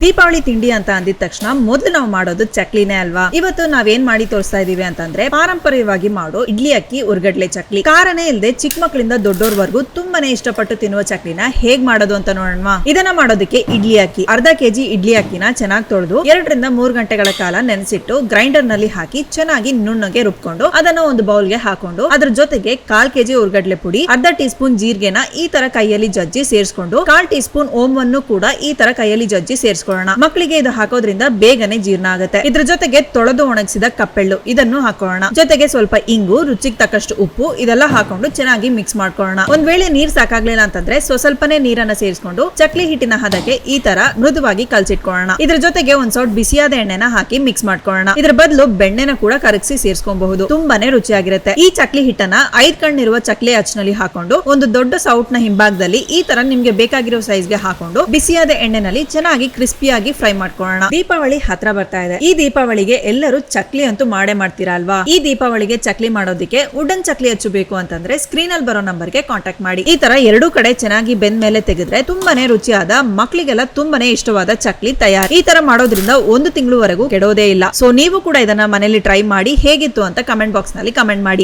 ದೀಪಾವಳಿ ತಿಂಡಿ ಅಂತ ಅಂದಿದ ತಕ್ಷಣ ಮೊದಲು ನಾವು ಮಾಡೋದು ಚಕ್ಲಿನೇ ಅಲ್ವಾ. ಇವತ್ತು ನಾವೇನ್ ಮಾಡಿ ತೋರಿಸ್ತಾ ಇದೀವಿ ಅಂತಂದ್ರೆ ಪಾರಂಪರ್ಯವಾಗಿ ಮಾಡೋ ಇಡ್ಲಿ ಅಕ್ಕಿ ಉರ್ಗಡ್ಲೆ ಚಕ್ಲಿ. ಕಾರನೇ ಇಲ್ಲದೆ ಚಿಕ್ಕ ಮಕ್ಕಳಿಂದ ದೊಡ್ಡೋರ್ವರೆಗೂ ತುಂಬಾನೇ ಇಷ್ಟಪಟ್ಟು ತಿನ್ನುವ ಚಕ್ಲಿನ ಹೇಗ್ ಮಾಡೋದು ಅಂತ ನೋಡೋಣ. ಇದನ್ನ ಮಾಡೋದಕ್ಕೆ ಇಡ್ಲಿ ಅಕ್ಕಿ ಅರ್ಧ ಕೆಜಿ ಇಡ್ಲಿ ಅಕ್ಕಿನ ಚೆನ್ನಾಗಿ ತೊಳೆದು 2 ರಿಂದ 3 ಗಂಟೆಗಳ ಕಾಲ ನೆನೆಸಿಟ್ಟು ಗ್ರೈಂಡರ್ ನಲ್ಲಿ ಹಾಕಿ ಚೆನ್ನಾಗಿ ನುಣ್ಣಗೆ ರುಬ್ಕೊಂಡು ಅದನ್ನ ಒಂದು ಬೌಲ್ಗೆ ಹಾಕೊಂಡು ಅದ್ರ ಜೊತೆಗೆ 1/4 ಕೆಜಿ ಉರ್ಗಡ್ಲೆ ಪುಡಿ, ಅರ್ಧ ಟೀ ಸ್ಪೂನ್ ಜೀರಿಗೆನ ಈ ತರ ಕೈಯಲ್ಲಿ ಜಜ್ಜಿ ಸೇರಿಸ್ಕೊಂಡು 1/4 ಟೀ ಸ್ಪೂನ್ ಓಮವನ್ನು ಕೂಡ ಈ ತರ ಕೈಯಲ್ಲಿ ಜಜ್ಜಿ ಸೇರಿಸ್ಕೊಳ್ಳೋಣ. ಮಕ್ಕಳಿಗೆ ಇದು ಹಾಕೋದ್ರಿಂದ ಬೇಗನೆ ಜೀರ್ಣ ಆಗುತ್ತೆ. ಇದ್ರ ಜೊತೆಗೆ ತೊಳೆದು ಒಣಗಿಸಿದ ಕಪ್ಪೆಳ್ಳು ಇದನ್ನು ಹಾಕೋಣ. ಜೊತೆಗೆ ಸ್ವಲ್ಪ ಇಂಗು, ರುಚಿಗೆ ತಕ್ಕಷ್ಟು ಉಪ್ಪು ಇದೆಲ್ಲ ಹಾಕೊಂಡು ಚೆನ್ನಾಗಿ ಮಿಕ್ಸ್ ಮಾಡ್ಕೊಳ್ಳೋಣ. ಒಂದ್ ವೇಳೆ ನೀರ್ ಸಾಕಾಗ್ಲಿಲ್ಲ ಅಂತಂದ್ರೆ ಸ್ವಲ್ಪನೇ ನೀರನ್ನ ಸೇರಿಸ್ಕೊಂಡು ಚಕ್ಲಿ ಹಿಟ್ಟಿನ ಹದಕ್ಕೆ ಈ ತರ ಮೃದುವಾಗಿ ಕಲ್ಸಿಟ್ಕೊಳ್ಳೋಣ. ಇದ್ರ ಜೊತೆಗೆ ಒಂದ್ ಸ್ವಲ್ಪ ಬಿಸಿಯಾದ ಎಣ್ಣೆನ ಹಾಕಿ ಮಿಕ್ಸ್ ಮಾಡ್ಕೊಳ್ಳೋಣ. ಇದ್ರ ಬದಲು ಬೆಣ್ಣೆನ ಕೂಡ ಕರಗಿಸಿ ಸೇರಿಸ್ಕೊಬಹುದು. ತುಂಬಾನೇ ರುಚಿಯಾಗಿರುತ್ತೆ. ಈ ಚಕ್ಲಿ ಹಿಟ್ಟನ್ನ 5 ಕಣ್ಣಿರುವ ಚಕ್ಲಿ ಅಚ್ನಲ್ಲಿ ಹಾಕೊಂಡು ಒಂದು ದೊಡ್ಡ ಸೌಟ್ ನ ಹಿಂಭಾಗದಲ್ಲಿ ಈ ತರ ನಿಮ್ಗೆ ಬೇಕಾಗಿರೋ ಸೈಜ್ಗೆ ಹಾಕೊಂಡು ಬಿಸಿಯಾದ ಎಣ್ಣೆನಲ್ಲಿ ಚೆನ್ನಾಗಿ ಕ್ರಿಸ್ಪಿಯಾಗಿ ಫ್ರೈ ಮಾಡ್ಕೊಳ್ಳೋಣ. ದೀಪಾವಳಿ ಹತ್ರ ಬರ್ತಾ ಇದೆ. ಈ ದೀಪಾವಳಿಗೆ ಎಲ್ಲರೂ ಚಕ್ಲಿ ಅಂತೂ ಮಾಡೇ ಮಾಡ್ತೀರಾ ಅಲ್ವಾ. ಈ ದೀಪಾವಳಿಗೆ ಚಕ್ಲಿ ಮಾಡೋದಕ್ಕೆ ವುಡನ್ ಚಕ್ಲಿ ಹಚ್ಚಬೇಕು ಅಂತಂದ್ರೆ ಸ್ಕ್ರೀನ್ ಅಲ್ಲಿ ಬರೋ ನಂಬರ್ಗೆ ಕಾಂಟ್ಯಾಕ್ಟ್ ಮಾಡಿ. ಈ ತರ 2 ಕಡೆ ಚೆನ್ನಾಗಿ ಬೆಂದ ಮೇಲೆ ತೆಗೆದ್ರೆ ತುಂಬಾನೇ ರುಚಿಯಾದ, ಮಕ್ಕಳಿಗೆಲ್ಲ ತುಂಬಾನೇ ಇಷ್ಟವಾದ ಚಕ್ಲಿ ತಯಾರು. ಈ ತರ ಮಾಡೋದ್ರಿಂದ 1 ತಿಂಗಳವರೆಗೂ ಕೆಡೋದೇ ಇಲ್ಲ. ಸೊ ನೀವು ಕೂಡ ಇದನ್ನ ಮನೇಲಿ ಟ್ರೈ ಮಾಡಿ ಹೇಗಿತ್ತು ಅಂತ ಕಮೆಂಟ್ ಬಾಕ್ಸ್ ನಲ್ಲಿ ಕಮೆಂಟ್ ಮಾಡಿ.